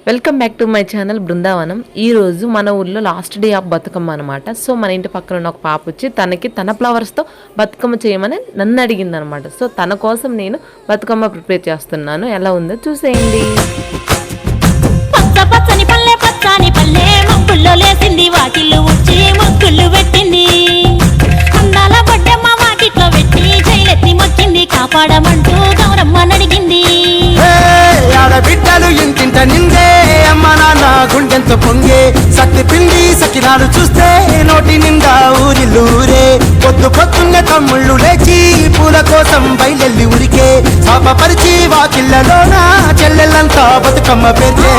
Welcome back to my channel Brindavanam. ఈరోజు మన ఊర్లో లాస్ట్ డే ఆఫ్ బతుకమ్మ అనమాట. సో మన ఇంటి పక్కన ఉన్న ఒక పాప వచ్చి తన ఫ్లవర్స్తో బతుకమ్మ చేయమని నన్ను అడిగింది అనమాట. సో తన కోసం నేను బతుకమ్మ ప్రిపేర్ చేస్తున్నాను. ఎలా ఉందో చూసేయండి. పచ్చని పల్లె పచ్చని పల్లె ముగ్గుల్లో లేసింది, వాకిళ్ళు వచ్చి ముగ్గులు పెట్టింది. అందాల బొడ్డమ్మ వాకిట్లో పెట్టి జైలెత్తి మొక్కింది, కాపాడమంటూ గౌరమ్మ నడిగింది. బిడ్డలు ఇంటింట నిందే అమ్మ నాన్న గుండెంతో పొంగే సత్తి పిండి సకినాలు చూస్తే నోటి నిండా ఊరిల్లూరే. పొద్దున్నే తమ్ముళ్ళు లేచి పూల కోసం బయలెల్లి ఉరికే, శాపపరిచి వాకిళ్ళలోన చెల్లెళ్ళంతా బతుకమ్మ పేర్చే.